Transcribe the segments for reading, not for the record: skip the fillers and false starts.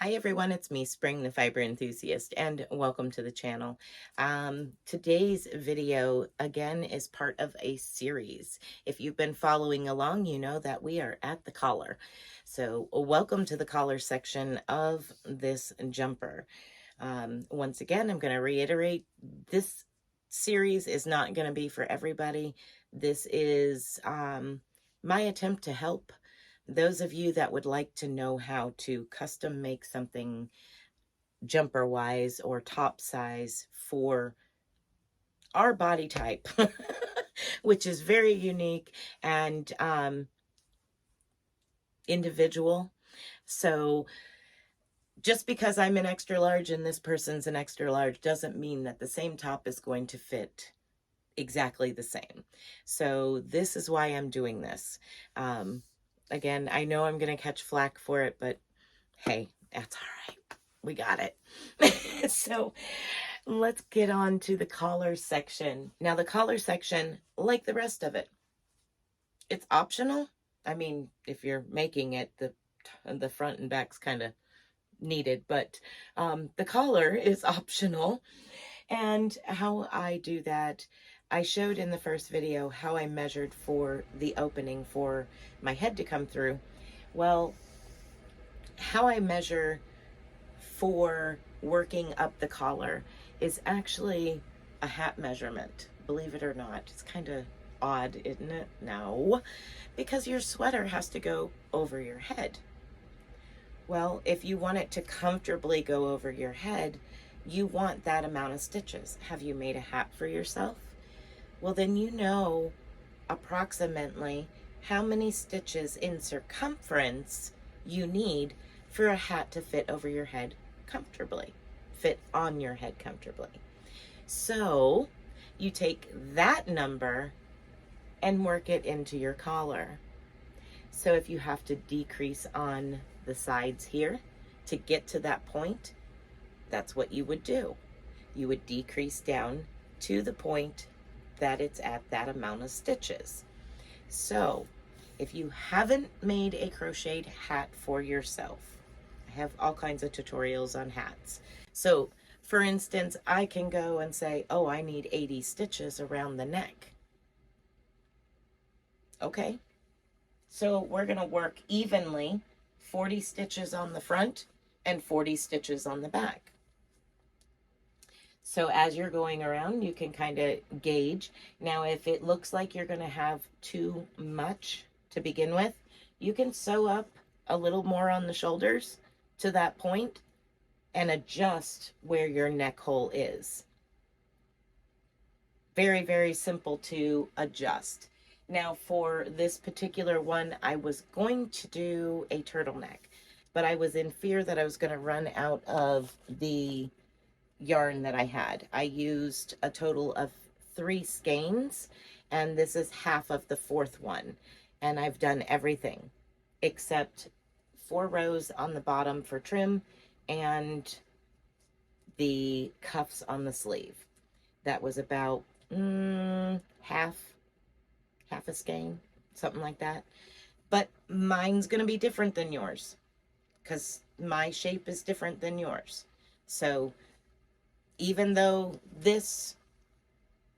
Hi everyone, it's me, Spring, the fiber enthusiast, and welcome to the channel. Today's video, again, is part of a series. If you've been following along, you know that we are at the collar. So welcome to the collar section of this jumper. Once again, I'm going to reiterate, this series is not going to be for everybody. This is my attempt to help those of you that would like to know how to custom make something jumper wise or top size for our body type, which is very unique and individual. So just because I'm an extra large and this person's an extra large doesn't mean that the same top is going to fit exactly the same. So this is why I'm doing this. Again, I know I'm going to catch flack for it, but hey, that's all right. We got it. So let's get on to the collar section. Now, the collar section, like the rest of it, it's optional. I mean, if you're making it, the front and back's kind of needed, but the collar is optional. And how I do that, I showed in the first video how I measured for the opening for my head to come through. Well, how I measure for working up the collar is actually a hat measurement, believe it or not. It's kind of odd, isn't it? No, because your sweater has to go over your head. Well, if you want it to comfortably go over your head, you want that amount of stitches. Have you made a hat for yourself? Well, then you know approximately how many stitches in circumference you need for a hat to fit over your head comfortably, fit on your head comfortably. So you take that number and work it into your collar. So if you have to decrease on the sides here to get to that point, that's what you would do. You would decrease down to the point that it's at that amount of stitches. So if you haven't made a crocheted hat for yourself, I have all kinds of tutorials on hats. So for instance, I can go and say, oh, I need 80 stitches around the neck. Okay, so we're going to work evenly, 40 stitches on the front and 40 stitches on the back. So as you're going around, you can kind of gauge. Now, if it looks like you're going to have too much to begin with, you can sew up a little more on the shoulders to that point and adjust where your neck hole is. Very, very simple to adjust. Now, for this particular one, I was going to do a turtleneck, but I was in fear that I was going to run out of the yarn that I had. I used a total of 3 skeins, and this is half of the 4th one. And I've done everything except 4 rows on the bottom for trim and the cuffs on the sleeve. That was about half a skein, something like that. But mine's going to be different than yours because my shape is different than yours. So even though this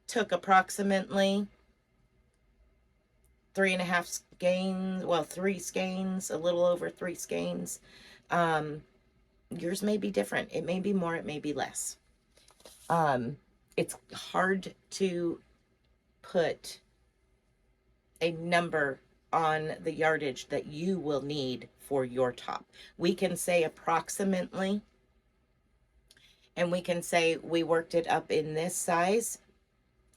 took approximately 3.5 skeins, well, 3 skeins, a little over 3 skeins, yours may be different. It may be more, it may be less. It's hard to put a number on the yardage that you will need for your top. We can say approximately, and we can say we worked it up in this size,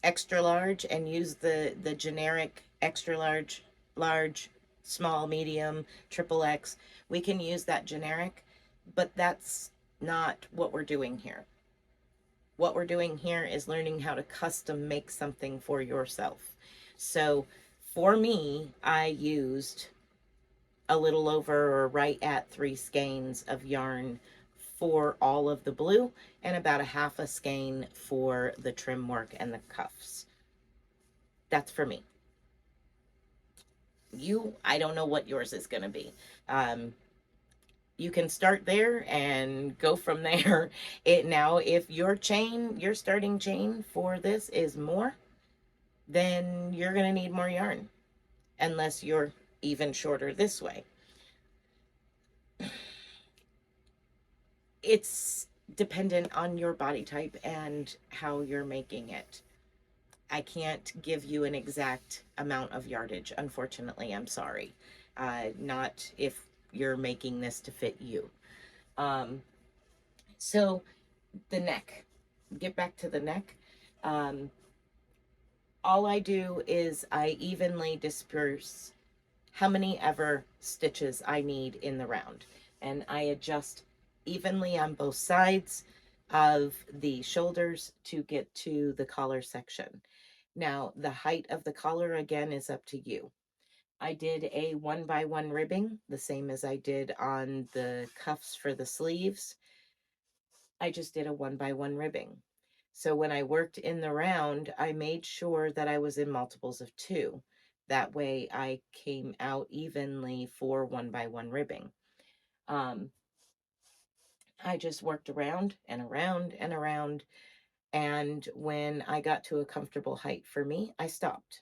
extra large, and use the generic extra large, large, small, medium, triple X. We can use that generic, but that's not what we're doing here. What we're doing here is learning how to custom make something for yourself. So for me, I used a little over or right at 3 skeins of yarn for all of the blue and about a half a skein for the trim work and the cuffs. That's for me. I don't know what yours is going to be. You can start there and go from there. Now, if your starting chain for this is more, then you're going to need more yarn, unless you're even shorter this way. It's dependent on your body type and how you're making it. I can't give you an exact amount of yardage, unfortunately. I'm sorry. Not if you're making this to fit you. So the neck, get back to the neck. All I do is I evenly disperse how many ever stitches I need in the round, and I adjust evenly on both sides of the shoulders to get to the collar section. Now, the height of the collar again is up to you. I did a 1x1 ribbing, the same as I did on the cuffs for the sleeves. I just did a 1x1 ribbing. So when I worked in the round, I made sure that I was in multiples of 2. That way I came out evenly for 1x1 ribbing. I just worked around and around and around. And when I got to a comfortable height for me, I stopped.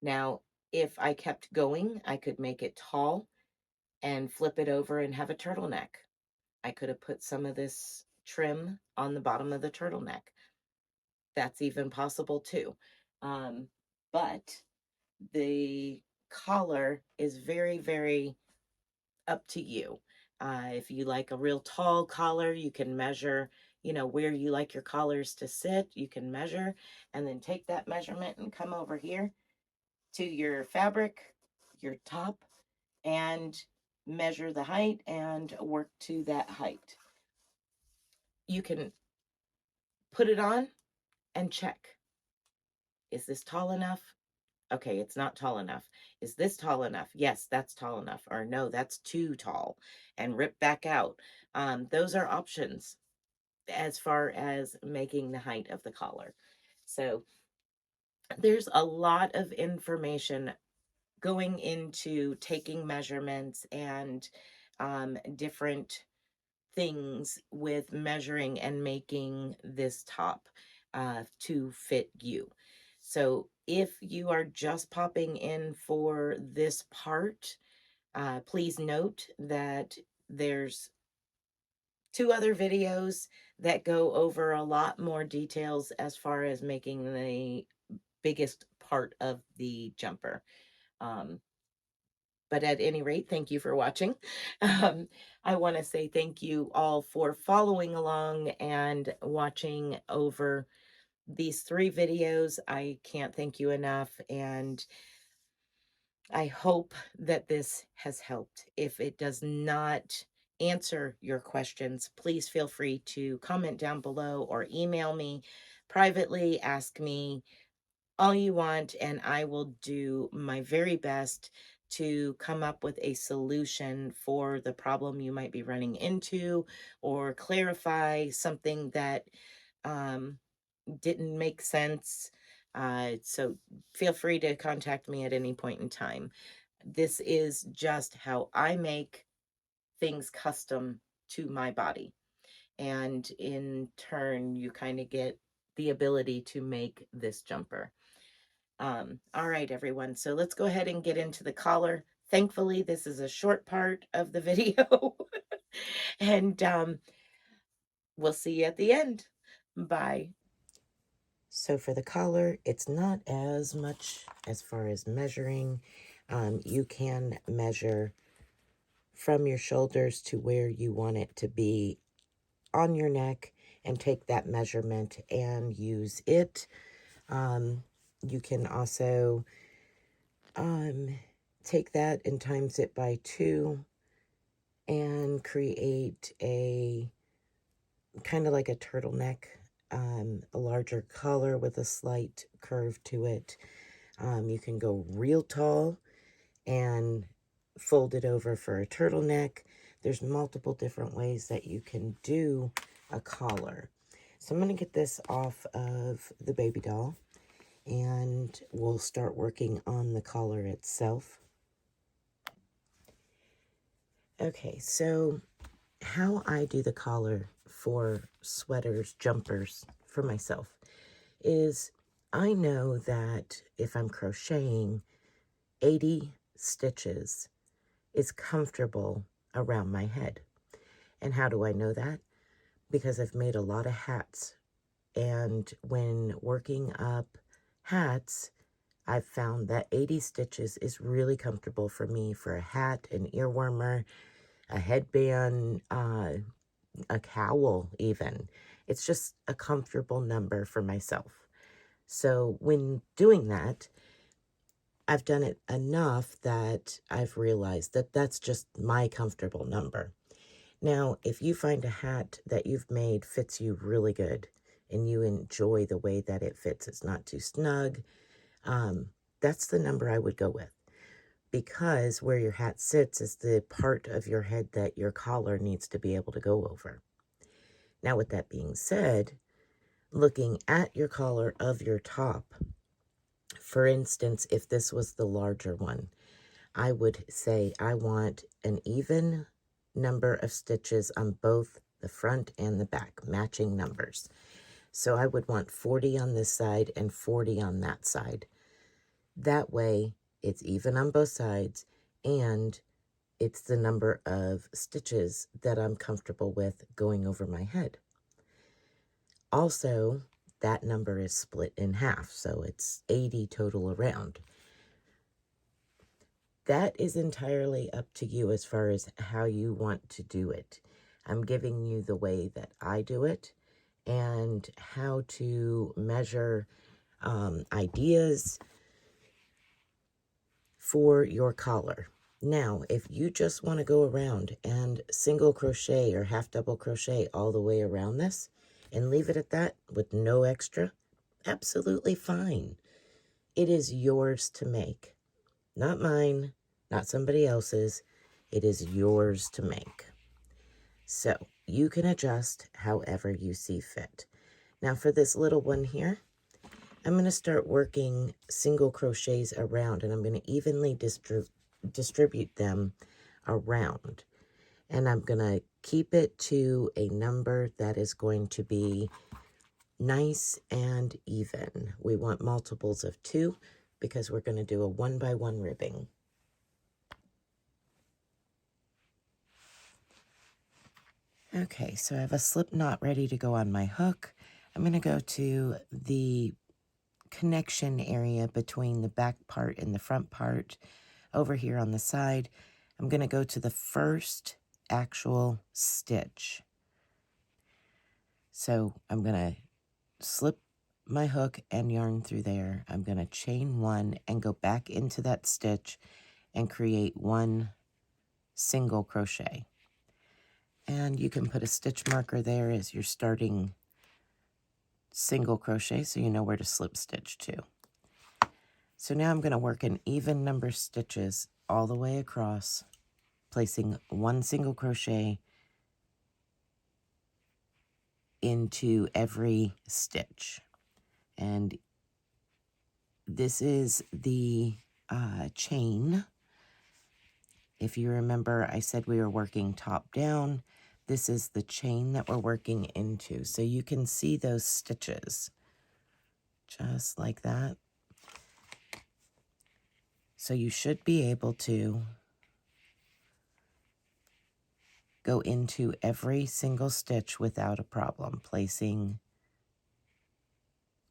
Now, if I kept going, I could make it tall and flip it over and have a turtleneck. I could have put some of this trim on the bottom of the turtleneck. That's even possible too. But the collar is very, very up to you. If you like a real tall collar, you can measure, where you like your collars to sit. You can measure and then take that measurement and come over here to your fabric, your top, and measure the height and work to that height. You can put it on and check. Is this tall enough? Okay, it's not tall enough. Is this tall enough? Yes, that's tall enough. Or no, that's too tall. And rip back out. Those are options as far as making the height of the collar. So there's a lot of information going into taking measurements and different things with measuring and making this top to fit you. So if you are just popping in for this part, please note that there's 2 other videos that go over a lot more details as far as making the biggest part of the jumper. But at any rate, thank you for watching. I want to say thank you all for following along and watching over these 3 videos. I can't thank you enough, and I hope that this has helped. If it does not answer your questions, please feel free to comment down below or email me privately. Ask me all you want, and I will do my very best to come up with a solution for the problem you might be running into, or clarify something that didn't make sense. So feel free to contact me at any point in time. This is just how I make things custom to my body. And in turn, you kind of get the ability to make this jumper. All right, everyone. So let's go ahead and get into the collar. Thankfully, this is a short part of the video. And we'll see you at the end. Bye. So for the collar, it's not as much as far as measuring. You can measure from your shoulders to where you want it to be on your neck and take that measurement and use it. You can also take that and times it by 2 and create a kind of like a turtleneck, a larger collar with a slight curve to it. You can go real tall and fold it over for a turtleneck. There's multiple different ways that you can do a collar. So I'm going to get this off of the baby doll, and we'll start working on the collar itself. Okay, so how I do the collar for sweaters, jumpers for myself is I know that if I'm crocheting, 80 stitches is comfortable around my head. And how do I know that? Because I've made a lot of hats. And when working up hats, I've found that 80 stitches is really comfortable for me for a hat, an earwarmer, a headband, a cowl even. It's just a comfortable number for myself. So when doing that, I've done it enough that I've realized that that's just my comfortable number. Now, if you find a hat that you've made fits you really good and you enjoy the way that it fits, it's not too snug, that's the number I would go with. Because where your hat sits is the part of your head that your collar needs to be able to go over. Now, with that being said, looking at your collar of your top, for instance, if this was the larger one, I would say I want an even number of stitches on both the front and the back, matching numbers. So I would want 40 on this side and 40 on that side. That way, it's even on both sides, and it's the number of stitches that I'm comfortable with going over my head. Also, that number is split in half, so it's 80 total around. That is entirely up to you as far as how you want to do it. I'm giving you the way that I do it and how to measure ideas for your collar. Now, if you just want to go around and single crochet or half double crochet all the way around this and leave it at that with no extra, absolutely fine. It is yours to make, not mine, not somebody else's. It is yours to make. So you can adjust however you see fit. Now for this little one here, I'm going to start working single crochets around, and I'm going to evenly distribute them around. And I'm going to keep it to a number that is going to be nice and even. We want multiples of 2 because we're going to do a 1-by-1 ribbing. Okay, so I have a slip knot ready to go on my hook. I'm going to go to the connection area between the back part and the front part over here on the side. I'm going to go to the first actual stitch. So I'm going to slip my hook and yarn through there. I'm going to chain 1 and go back into that stitch and create 1 single crochet. And you can put a stitch marker there as you're starting single crochet so you know where to slip stitch to. So now I'm going to work an even number of stitches all the way across, placing 1 single crochet into every stitch. And this is the chain. If you remember, I said we were working top down. This is the chain that we're working into. So you can see those stitches just like that. So you should be able to go into every single stitch without a problem, placing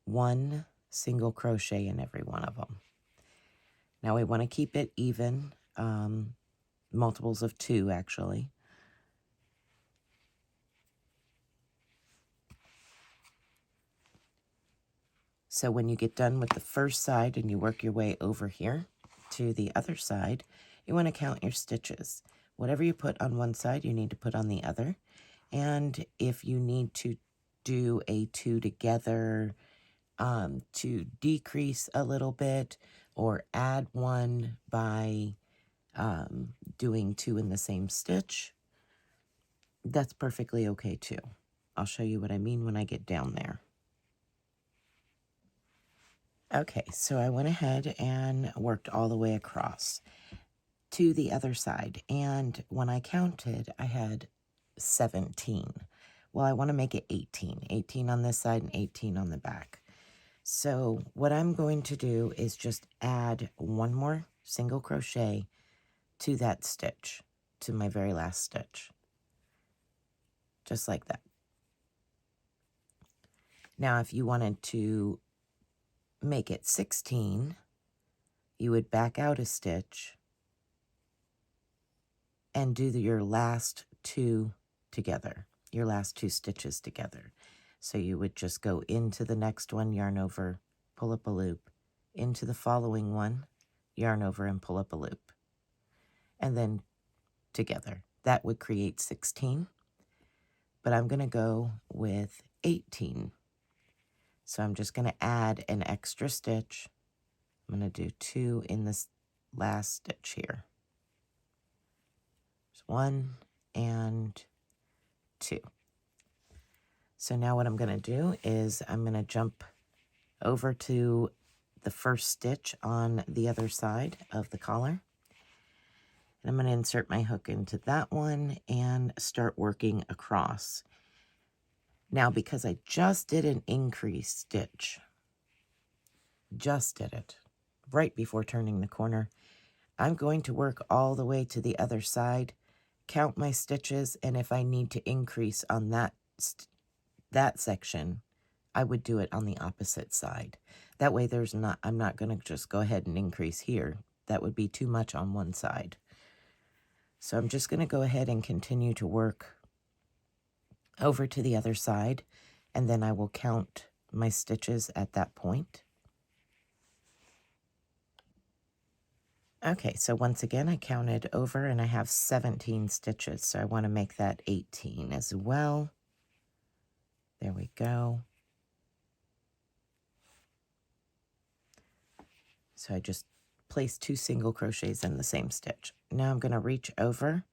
1 single crochet in every one of them. Now we want to keep it even, multiples of 2 actually. So when you get done with the first side and you work your way over here to the other side, you want to count your stitches. Whatever you put on one side, you need to put on the other. And if you need to do a 2 together to decrease a little bit, or add 1 by doing 2 in the same stitch, that's perfectly okay too. I'll show you what I mean when I get down there. Okay, so I went ahead and worked all the way across. to the other side. And when I counted, I had 17. Well, I want to make it 18. 18 on this side and 18 on the back. So what I'm going to do is just add one more single crochet to that stitch, to my very last stitch. Just like that. Now, if you wanted to make it 16, you would back out a stitch and do your last two together, your last two stitches together. So you would just go into the next one, yarn over, pull up a loop, into the following one, yarn over and pull up a loop, and then together. That would create 16, but I'm going to go with 18. So I'm just going to add an extra stitch. I'm going to do 2 in this last stitch here. There's 1 and 2. So now what I'm going to do is I'm going to jump over to the first stitch on the other side of the collar. And I'm going to insert my hook into that one and start working across. Now, because I just did an increase stitch, just did it right before turning the corner, I'm going to work all the way to the other side, count my stitches, and if I need to increase on that section, I would do it on the opposite side. That way I'm not going to just go ahead and increase here. That would be too much on one side. So I'm just going to go ahead and continue to work over to the other side, and then I will count my stitches at that point. Okay, so once again, I counted over and I have 17 stitches, so I want to make that 18 as well. There we go. So I just placed 2 single crochets in the same stitch. Now I'm going to reach over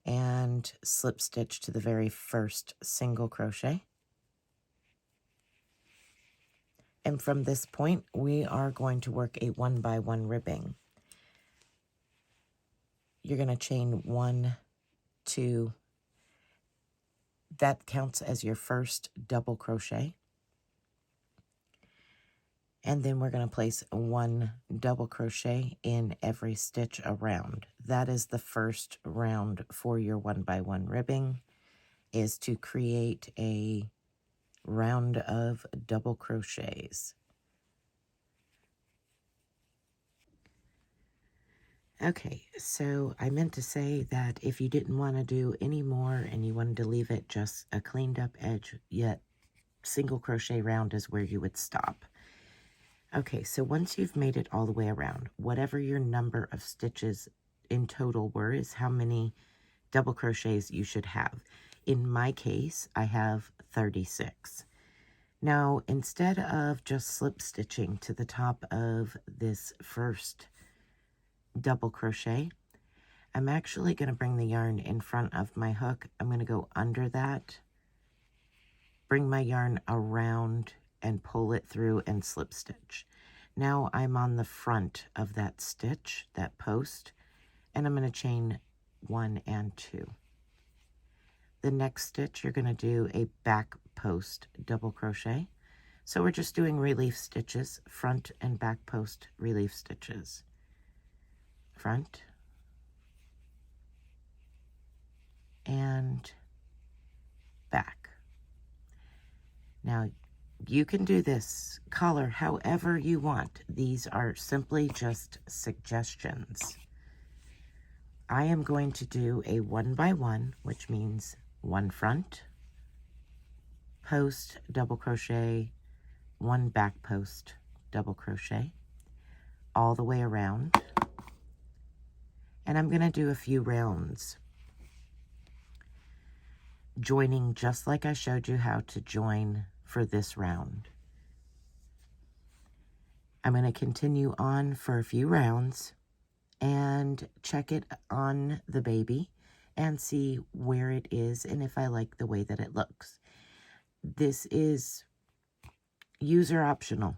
and slip stitch to the very first single crochet. And from this point, we are going to work a 1-by-1 ribbing. You're going to chain 1, 2, that counts as your first double crochet. And then we're going to place 1 double crochet in every stitch around. That is the first round for your 1-by-1 ribbing, is to create a round of double crochets. Okay, so I meant to say that if you didn't want to do any more and you wanted to leave it just a cleaned up edge, yet single crochet round is where you would stop. Okay, so once you've made it all the way around, whatever your number of stitches in total were is how many double crochets you should have. In my case, I have 36. Now, instead of just slip stitching to the top of this first double crochet, I'm actually going to bring the yarn in front of my hook. I'm going to go under that, bring my yarn around and pull it through and slip stitch. Now I'm on the front of that stitch, that post, and I'm going to chain 1 and 2. The next stitch, you're going to do a back post double crochet. So we're just doing relief stitches, front and back post relief stitches. Front and back. Now, you can do this color however you want. These are simply just suggestions. I am going to do a 1-by-1, which means 1 front post double crochet, 1 back post double crochet, all the way around. And I'm going to do a few rounds, joining just like I showed you how to join for this round. I'm going to continue on for a few rounds and check it on the baby and see where it is and if I like the way that it looks. This is user optional,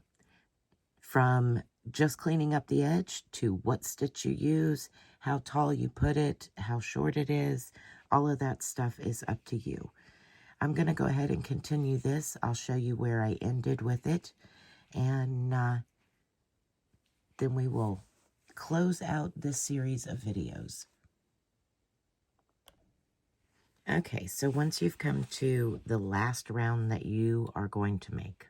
from just cleaning up the edge to what stitch you use, How tall you put it, how short it is, all of that stuff is up to you. I'm going to go ahead and continue this. I'll show you where I ended with it, and then we will close out this series of videos. Okay, so once you've come to the last round that you are going to make,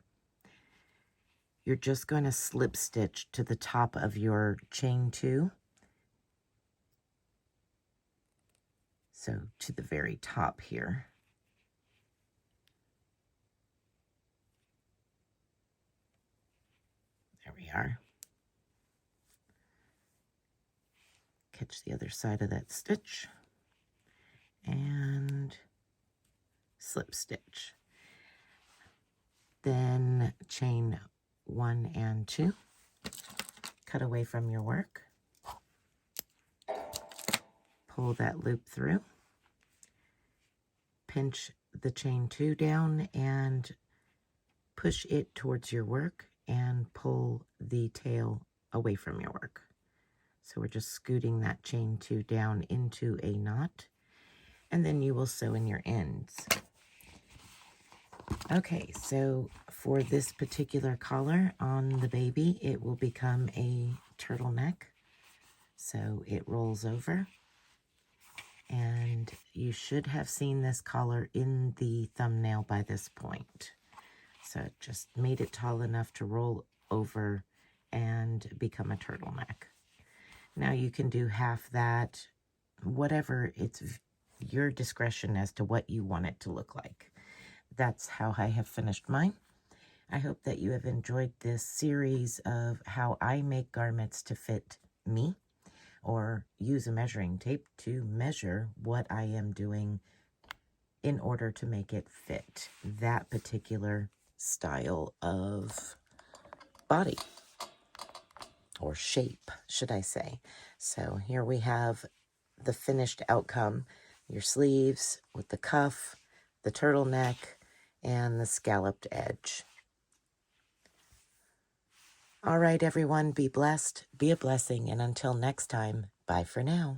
you're just going to slip stitch to the top of your chain 2. So to the very top here. There we are. Catch the other side of that stitch and slip stitch. Then chain 1 and 2. Cut away from your work. Pull that loop through. Pinch the chain 2 down and push it towards your work and pull the tail away from your work. So we're just scooting that chain 2 down into a knot, and then you will sew in your ends. Okay, so for this particular collar on the baby, it will become a turtleneck. So it rolls over, and you should have seen this collar in the thumbnail by this point. So it just made it tall enough to roll over and become a turtleneck. Now you can do half that, whatever, it's your discretion as to what you want it to look like. That's how I have finished mine. I hope that you have enjoyed this series of how I make garments to fit me, or use a measuring tape to measure what I am doing in order to make it fit that particular style of body, or shape, should I say. So here we have the finished outcome. Your sleeves with the cuff, the turtleneck, and the scalloped edge. All right, everyone, be blessed, be a blessing, and until next time, bye for now.